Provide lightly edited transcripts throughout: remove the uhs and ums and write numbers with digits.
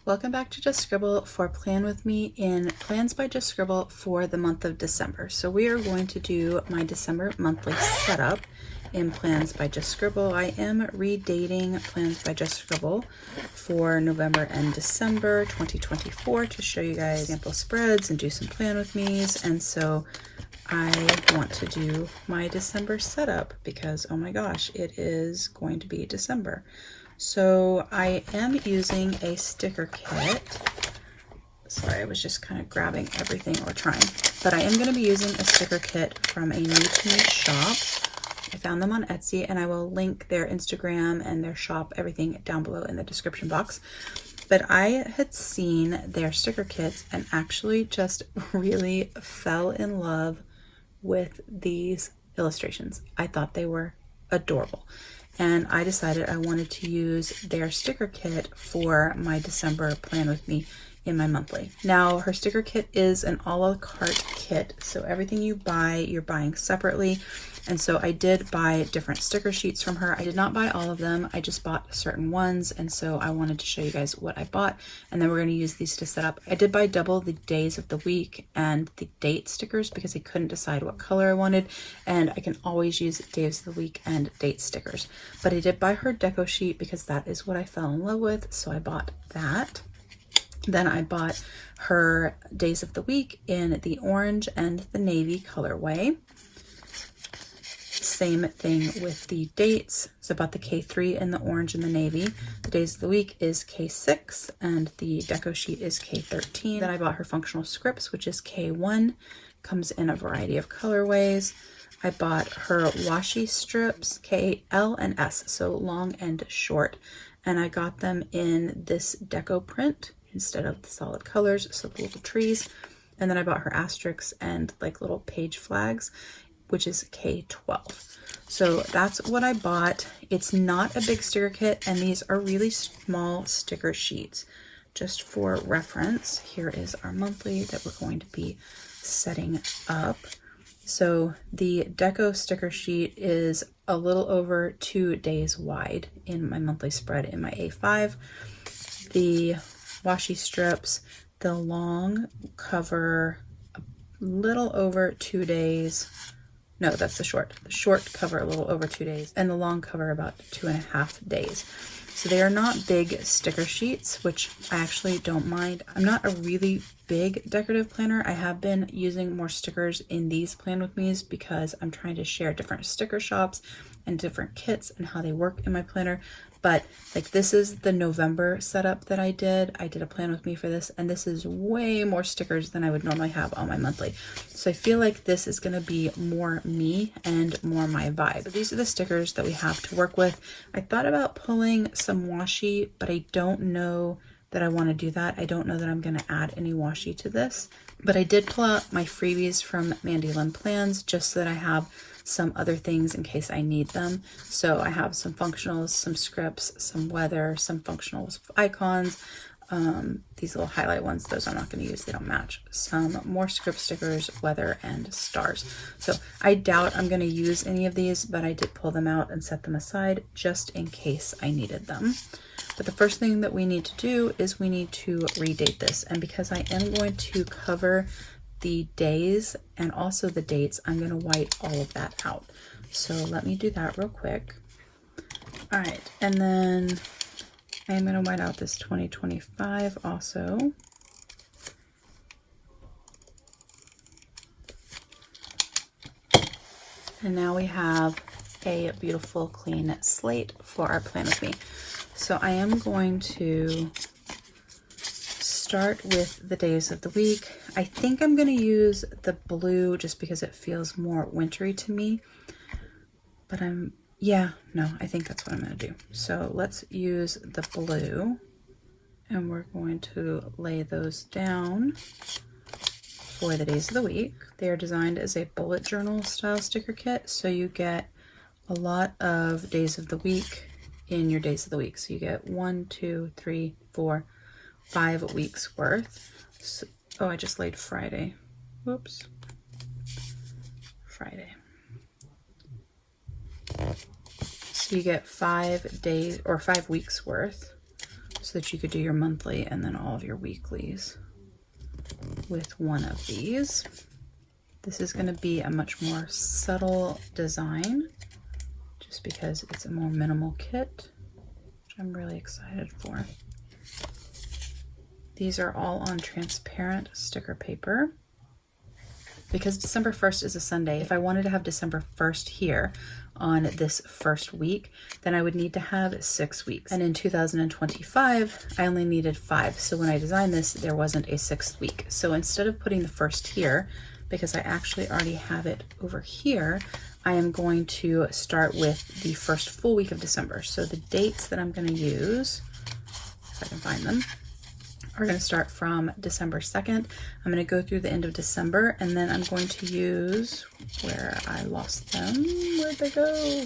Welcome back to Just Scribble for Plan With Me in Plans by Just Scribble for the month of December. So we are going to do my December monthly setup in Plans by Just Scribble. I am redating Plans by Just Scribble for November and December 2024 to show you guys sample spreads and do some Plan With Me's. And so I want to do my December setup because, oh my gosh, it is going to be December. So I am using a sticker kit. Sorry, I was just kind of grabbing everything or trying. But I am going to be using a sticker kit from a new to me shop. I found them on Etsy, and I will link their Instagram and their shop, everything down below in the description box. But I had seen their sticker kits and actually just really fell in love with these illustrations. I thought they were adorable. And I decided I wanted to use their sticker kit for my December Plan With Me in my monthly. Now, her sticker kit is an a la carte kit, so everything you buy, you're buying separately. And so I did buy different sticker sheets from her. I did not buy all of them. I just bought certain ones. And so I wanted to show you guys what I bought. And then we're going to use these to set up. I did buy double the days of the week and the date stickers because I couldn't decide what color I wanted. And I can always use days of the week and date stickers. But I did buy her deco sheet because that is what I fell in love with. So I bought that. Then I bought her days of the week in the orange and the navy colorway. Same thing with the dates. So I bought the K3 in the orange and the navy. The days of the week is K6 and the deco sheet is K13. Then I bought her functional scripts, which is K1. Comes in a variety of colorways. I bought her washi strips, K, L, and S, so long and short. And I got them in this deco print instead of the solid colors, so the little trees. And then I bought her asterisks and like little page flags, which is K12. So that's what I bought. It's not a big sticker kit, and these are really small sticker sheets. Just for reference, here is our monthly that we're going to be setting up. So the deco sticker sheet is a little over 2 days wide in my monthly spread in my A5. The washi strips, the long cover a little over 2 days. No, that's the short. The short cover a little over 2 days, and the long cover about 2.5 days. So they are not big sticker sheets, which I actually don't mind. I'm not a really big decorative planner. I have been using more stickers in these Plan With Me's because I'm trying to share different sticker shops and different kits and how they work in my planner. But like, this is the November setup that I did. I did a Plan With Me for this, and this is way more stickers than I would normally have on my monthly. So I feel like this is going to be more me and more my vibe. So these are the stickers that we have to work with. I thought about pulling some washi, but I don't know that I want to do that. I don't know that I'm going to add any washi to this. But I did pull out my freebies from Mandy Lynn Plans just so that I have some other things in case I need them. So I have some functionals, some scripts, some weather, some functionals with icons. These little highlight ones, those I'm not going to use, they don't match. Some more script stickers, weather, and stars. So I doubt I'm going to use any of these, but I did pull them out and set them aside just in case I needed them. But the first thing that we need to do is we need to redate this. And because I am going to cover the days and also the dates, I'm going to white all of that out. So let me do that real quick. All right, and then I am going to white out this 2025 also. And now we have a beautiful clean slate for our Plan With Me. So I am going to start with the days of the week. I think I'm going to use the blue just because it feels more wintry to me. But I think that's what I'm going to do. So let's use the blue, and we're going to lay those down for the days of the week. They are designed as a bullet journal style sticker kit, so you get a lot of days of the week in your days of the week. So you get 1, 2, 3, 4, 5 weeks worth. So, oh, I just laid Friday. Whoops. Friday. So you get 5 days or 5 weeks worth. so that you could do your monthly and then all of your weeklies with one of these. This is going to be a much more subtle design just because it's a more minimal kit, which I'm really excited for. These are all on transparent sticker paper. Because December 1st is a Sunday, if I wanted to have December 1st here on this first week, then I would need to have 6 weeks. And in 2025, I only needed 5. So when I designed this, there wasn't a 6th week. So instead of putting the first here, because I actually already have it over here, I am going to start with the first full week of December. So the dates that I'm going to use, if I can find them, are going to start from December 2nd. I'm going to go through the end of December, and then I'm going to use, where I lost them, where'd they go?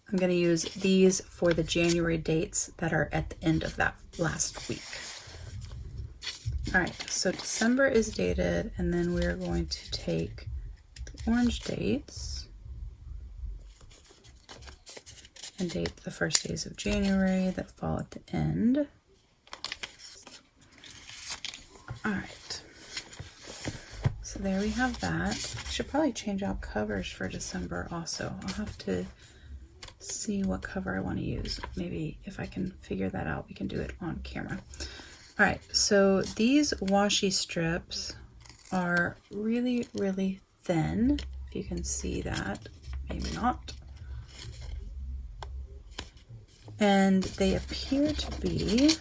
I'm going to use these for the January dates that are at the end of that last week. All right, so December is dated, and then we're going to take the orange dates and date the first days of January that fall at the end. All right, so there we have that. I should probably change out covers for December also. I'll have to see what cover I want to use. Maybe if I can figure that out, we can do it on camera. All right, so these washi strips are really, really thin. If you can see that, maybe not. And they appear to be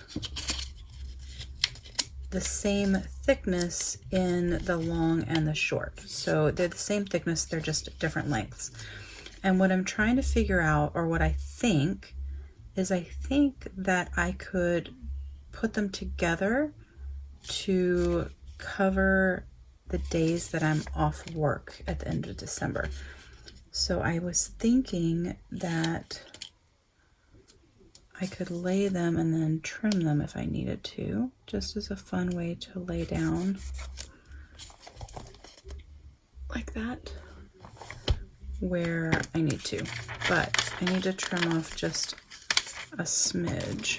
the same thickness in the long and the short. So they're the same thickness, they're just different lengths. And what I'm trying to figure out, or what I think, is I think that I could put them together to cover the days that I'm off work at the end of December. So I was thinking that I could lay them and then trim them if I needed to, just as a fun way to lay down like that where I need to. But I need to trim off just a smidge.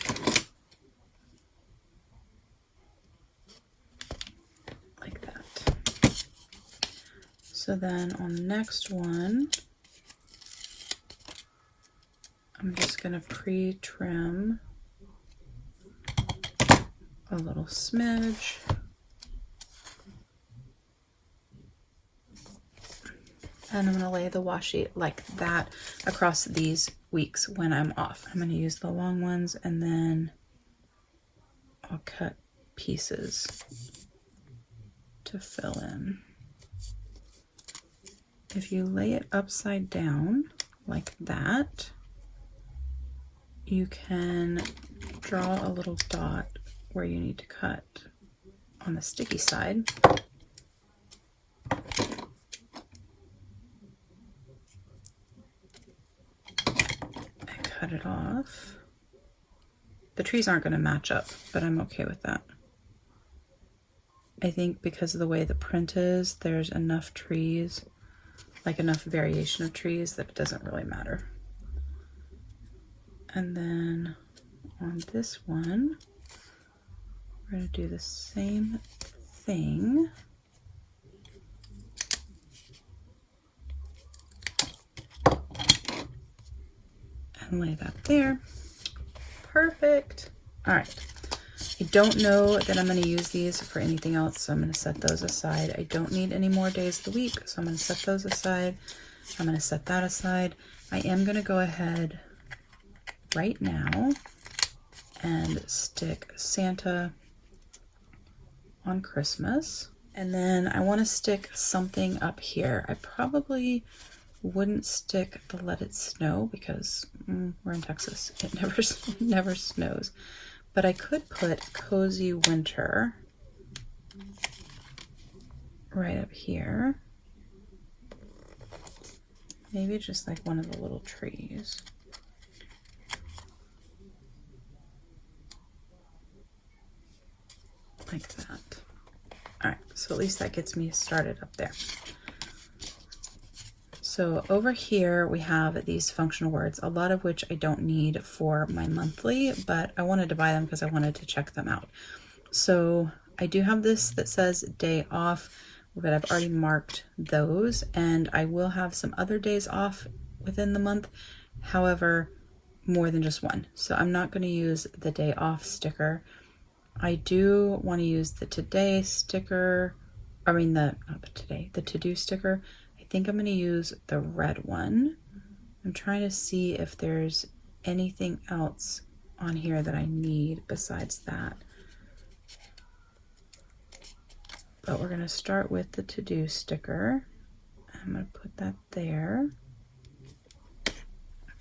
Like that. So then on the next one, I'm just going to pre-trim a little smidge. And I'm going to lay the washi like that across these weeks when I'm off. I'm going to use the long ones, and then I'll cut pieces to fill in. If you lay it upside down like that, you can draw a little dot where you need to cut on the sticky side. And cut it off. The trees aren't going to match up, but I'm okay with that. I think because of the way the print is, there's enough trees, like enough variation of trees, that it doesn't really matter. And then on this one, we're going to do the same thing. And lay that there. Perfect. All right. I don't know that I'm going to use these for anything else, so I'm going to set those aside. I don't need any more days of the week, so I'm going to set those aside. I'm going to set that aside. I am going to go ahead right now and stick Santa on Christmas. And then I want to stick something up here. I probably wouldn't stick the Let It Snow because we're in Texas. It never snows. But I could put Cozy Winter right up here. Maybe just like one of the little trees. Like that. All right, so at least that gets me started up there. So over here we have these functional words, a lot of which I don't need for my monthly, but I wanted to buy them because I wanted to check them out. So I do have this that says day off, but I've already marked those, and I will have some other days off within the month. However, more than just one. So I'm not going to use the day off sticker. I do want to use the today sticker. I mean the to-do sticker. I think I'm going to use the red one. I'm trying to see if there's anything else on here that I need besides that. But we're going to start with the to-do sticker. I'm going to put that there.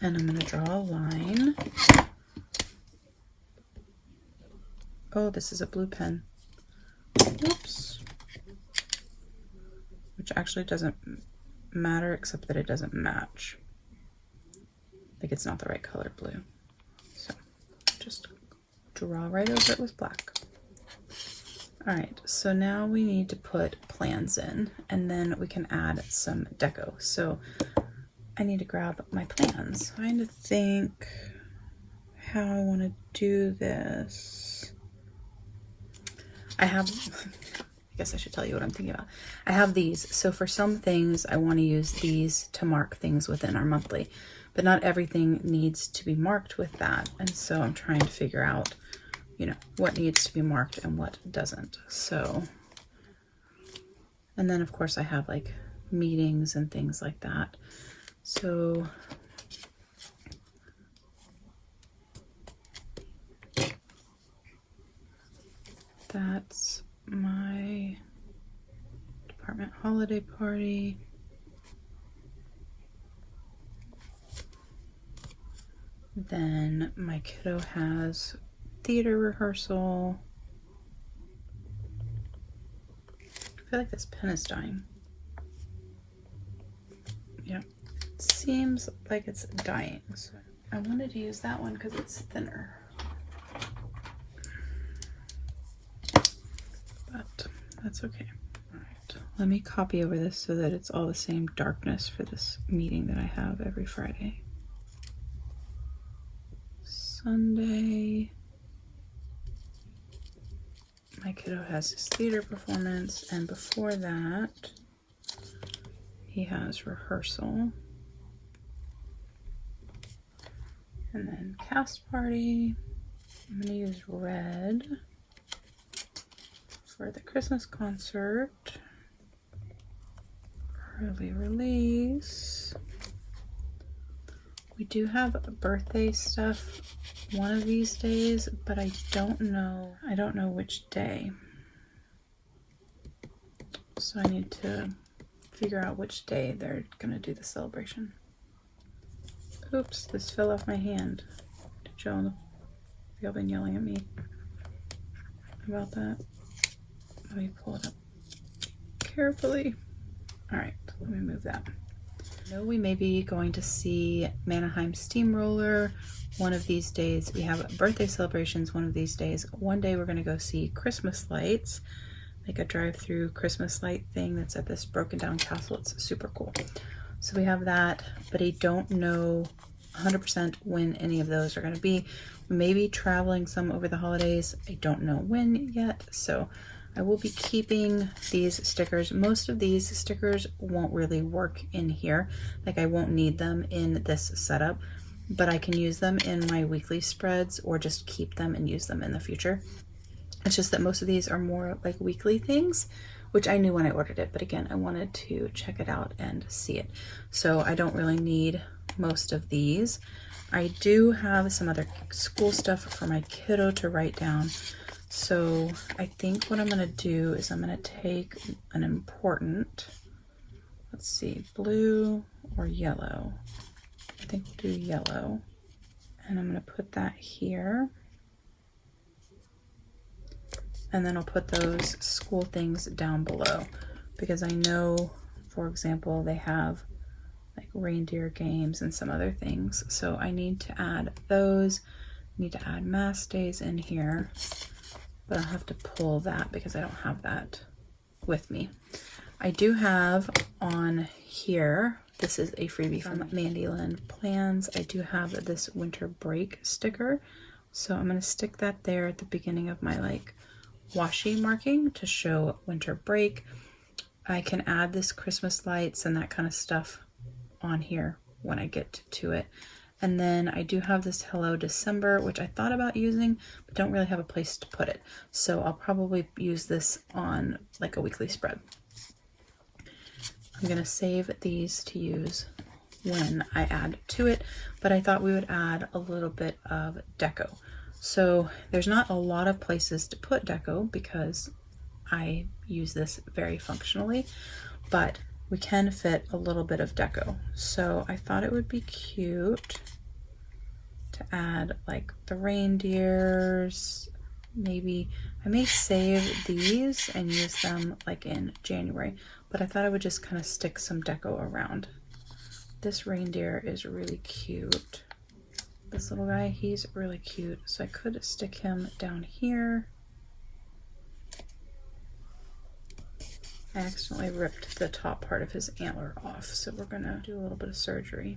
And I'm going to draw a line. Oh, this is a blue pen. Oops. Which actually doesn't matter, except that it doesn't match. Like it's not the right color blue. So just draw right over it with black. All right, so now we need to put plans in, and then we can add some deco. So I need to grab my plans. I'm trying to think how I want to do this. I guess I should tell you what I'm thinking about. I have these. So for some things, I want to use these to mark things within our monthly, but not everything needs to be marked with that. And so I'm trying to figure out, you know, what needs to be marked and what doesn't. So, and then of course I have like meetings and things like that. So that's my department holiday party. Then my kiddo has theater rehearsal. I feel like this pen is dying. Yeah, it seems like it's dying. So I wanted to use that one because it's thinner. But that's okay. All right, let me copy over this so that it's all the same darkness for this meeting that I have every Friday. Sunday, my kiddo has his theater performance, and before that, he has rehearsal. And then cast party. I'm going to use red for the Christmas concert. Early release. We do have birthday stuff one of these days, but I don't know which day. So I need to figure out which day they're gonna do the celebration. Oops, this fell off my hand. Did y'all been yelling at me about that? Let me pull it up carefully. All right, let me move that. I know we may be going to see Mannheim Steamroller one of these days. We have birthday celebrations one of these days. One day we're going to go see Christmas lights, like a drive-through Christmas light thing that's at this broken down castle. It's super cool. So we have that, but I don't know 100% when any of those are going to be. We may be traveling some over the holidays. I don't know when yet, so I will be keeping these stickers. Most of these stickers won't really work in here. Like I won't need them in this setup, but I can use them in my weekly spreads or just keep them and use them in the future. It's just that most of these are more like weekly things, which I knew when I ordered it, but again, I wanted to check it out and see it. So I don't really need most of these. I do have some other school stuff for my kiddo to write down. So I think what I'm going to do is I'm going to take an important, let's see, blue or yellow. I think we'll do yellow. And I'm going to put that here. And then I'll put those school things down below because I know, for example, they have like reindeer games and some other things. So I need to add those. I need to add mass days in here. But I'll have to pull that because I don't have that with me. I do have on here This is a freebie from Mandy Lynn Plans. I do have this winter break sticker, so I'm going to stick that there at the beginning of my like washi marking to show winter break. I can add this Christmas lights and that kind of stuff on here when I get to it. And then I do have this Hello December, which I thought about using, but don't really have a place to put it. So I'll probably use this on like a weekly spread. I'm gonna save these to use when I add to it, but I thought we would add a little bit of deco. So there's not a lot of places to put deco because I use this very functionally, but we can fit a little bit of deco. So I thought it would be cute to add like the reindeers. Maybe I may save these and use them like in January, but I thought I would just kind of stick some deco around. This reindeer is really cute. This little guy, he's really cute. So I could stick him down here. I accidentally ripped the top part of his antler off, so we're gonna do a little bit of surgery.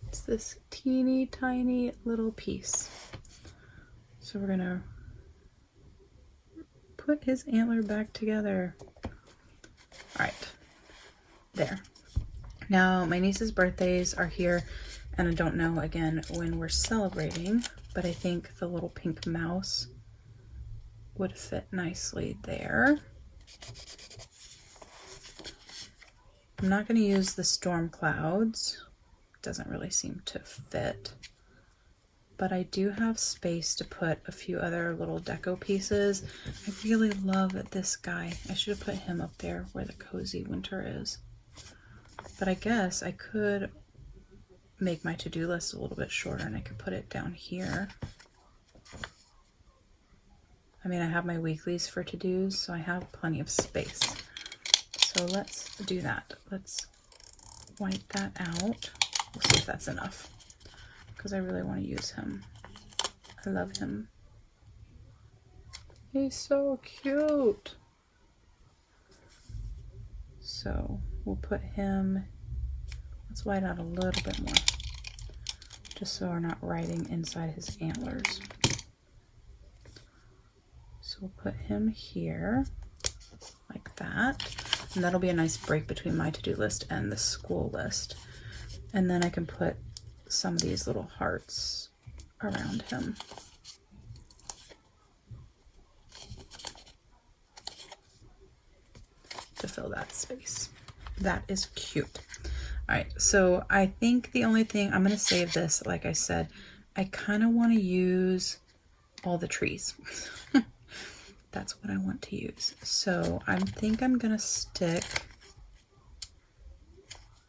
It's this teeny tiny little piece. So we're gonna put his antler back together. All right, there. Now my niece's birthdays are here, and I don't know again when we're celebrating, but I think the little pink mouse would fit nicely there. I'm not going to use the storm clouds. It doesn't really seem to fit. But I do have space to put a few other little deco pieces. I really love this guy. I should have put him up there where the cozy winter is. But I guess I could make my to-do list a little bit shorter and I could put it down here. I mean, I have my weeklies for to-dos, so I have plenty of space. So let's do that. Let's wipe that out. We'll see if that's enough, because I really want to use him. I love him. He's so cute. So we'll put him, let's white out a little bit more, just so we're not writing inside his antlers. So we'll put him here like that. And that'll be a nice break between my to-do list and the school list. And then I can put some of these little hearts around him. To fill that space. That is cute. All right, so I think the only thing, I'm gonna save this, like I said, I kind of want to use all the trees. That's what I want to use. So I think I'm gonna stick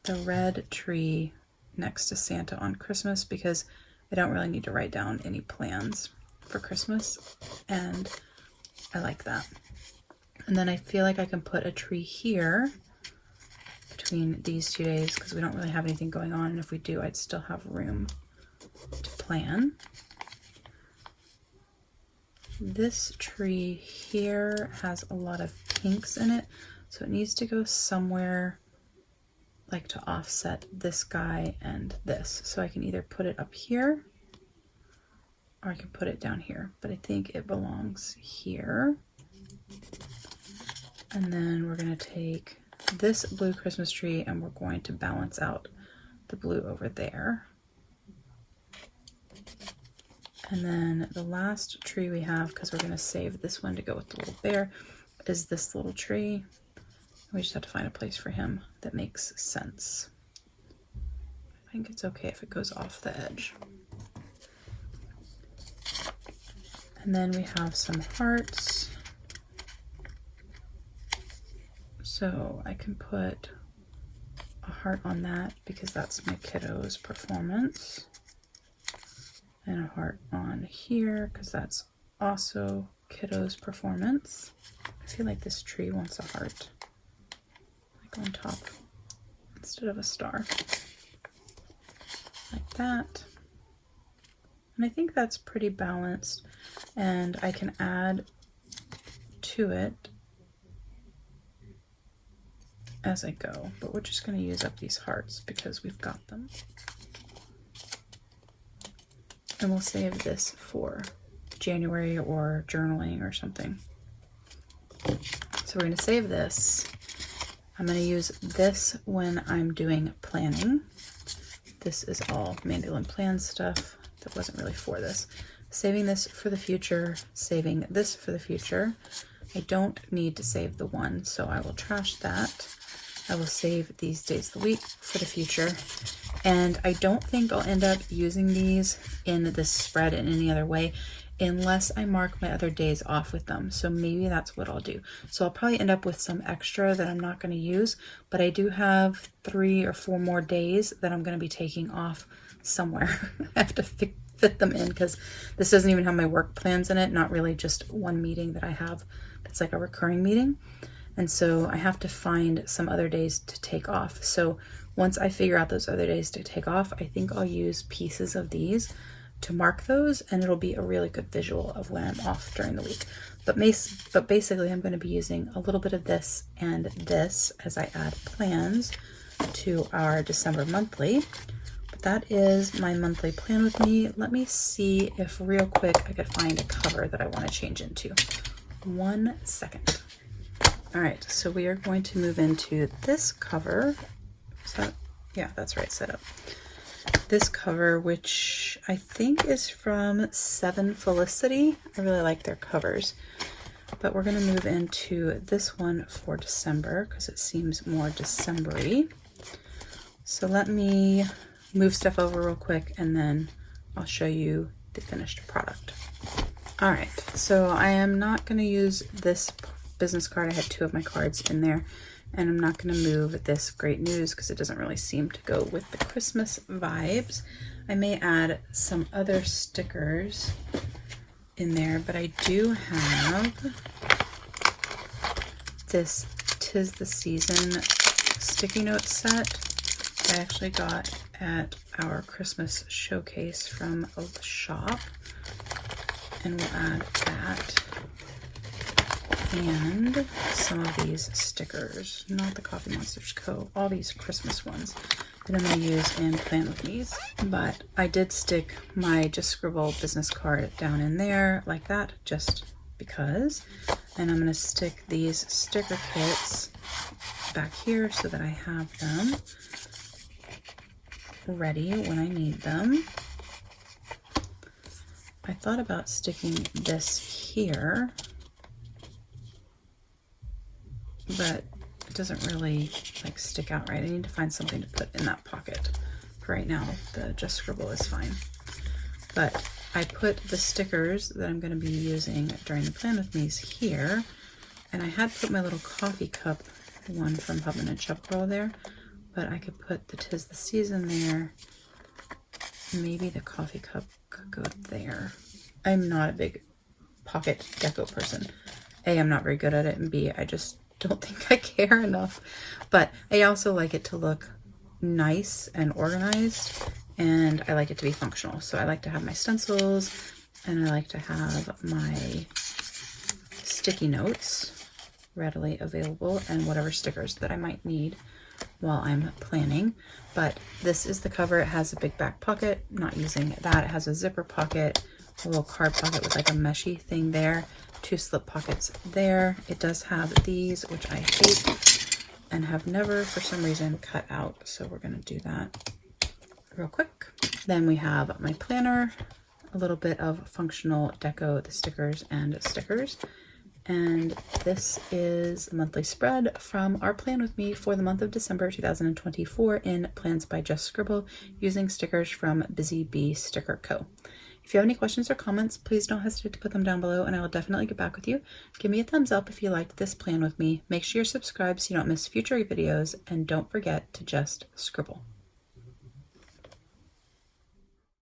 the red tree next to Santa on Christmas, because I don't really need to write down any plans for Christmas, and I like that. And then I feel like I can put a tree here between these 2 days, because we don't really have anything going on, and if we do, I'd still have room to plan. This tree here has a lot of pinks in it, so it needs to go somewhere like to offset this guy and this. So I can either put it up here or I can put it down here, but I think it belongs here. And then we're going to take this blue Christmas tree and we're going to balance out the blue over there. And then the last tree we have, because we're going to save this one to go with the little bear, is this little tree. We just have to find a place for him that makes sense. I think it's okay if it goes off the edge. And then we have some hearts. So I can put a heart on that because that's my kiddo's performance. And a heart on here because that's also kiddo's performance. I feel like this tree wants a heart, like on top instead of a star, like that. And I think that's pretty balanced, and I can add to it as I go, but we're just going to use up these hearts because we've got them. And we'll save this for January or journaling or something. So we're going to save this. I'm going to use this when I'm doing planning. This is all mandolin plan stuff that wasn't really for this. Saving this for the future, saving this for the future. I don't need to save the one, so I will trash that. I will save these days of the week for the future. And I don't think I'll end up using these in this spread in any other way unless I mark my other days off with them. So maybe that's what I'll do. So I'll probably end up with some extra that I'm not going to use, but I do have 3 or 4 more days that I'm going to be taking off somewhere. I have to fit them in because this doesn't even have my work plans in it, not really just one meeting that I have that's like a recurring meeting. And so I have to find some other days to take off. So once I figure out those other days to take off, I think I'll use pieces of these to mark those, and it'll be a really good visual of when I'm off during the week. But basically I'm going to be using a little bit of this and this as I add plans to our December monthly. But that is my monthly plan with me. Let me see if real quick I could find a cover that I want to change into. 1 second. All right, so we are going to move into this cover. Yeah, that's right, set up. This cover, which I think is from 7 Felicity. I really like their covers. But we're going to move into this one for December because it seems more December-y. So let me move stuff over real quick and then I'll show you the finished product. All right, so I am not going to use this business card. I had 2 of my cards in there, and I'm not going to move this great news because it doesn't really seem to go with the Christmas vibes. I may add some other stickers in there, but I do have this 'Tis the Season sticky note set I actually got at our Christmas showcase from a shop, and we'll add that. And some of these stickers, not the Coffee Monsters Co., all these Christmas ones that I'm going to use in Plan With Me's. But I did stick my Just Scribble business card down in there like that, just because. And I'm going to stick these sticker kits back here so that I have them ready when I need them. I thought about sticking this here, but it doesn't really like stick out right. I need to find something to put in that pocket. For right now, the Just Scribble is fine. But I put the stickers that I'm going to be using during the Plan With Me's here, and I had put my little coffee cup one from Hub and Chub Girl there, but I could put the 'Tis the Season there. Maybe the coffee cup could go there. I'm not a big pocket deco person. A, I'm not very good at it, and B, I just don't think I care enough. But I also like it to look nice and organized, and I like it to be functional. So I like to have my stencils, and I like to have my sticky notes readily available, and whatever stickers that I might need while I'm planning. But this is the cover. It has a big back pocket, not using that. It has a zipper pocket, a little card pocket with like a meshy thing there, 2 slip pockets there. It does have these, which I hate and have never for some reason cut out, so we're going to do that real quick. Then we have my planner, a little bit of functional deco, the stickers and stickers. And this is the monthly spread from our Plan With Me for the month of December 2024 in Plans by Just Scribble, using stickers from Busy Bee Sticker Co. If you have any questions or comments, please don't hesitate to put them down below, and I will definitely get back with you. Give me a thumbs up if you liked this Plan With Me. Make sure you're subscribed so you don't miss future videos, and don't forget to just scribble.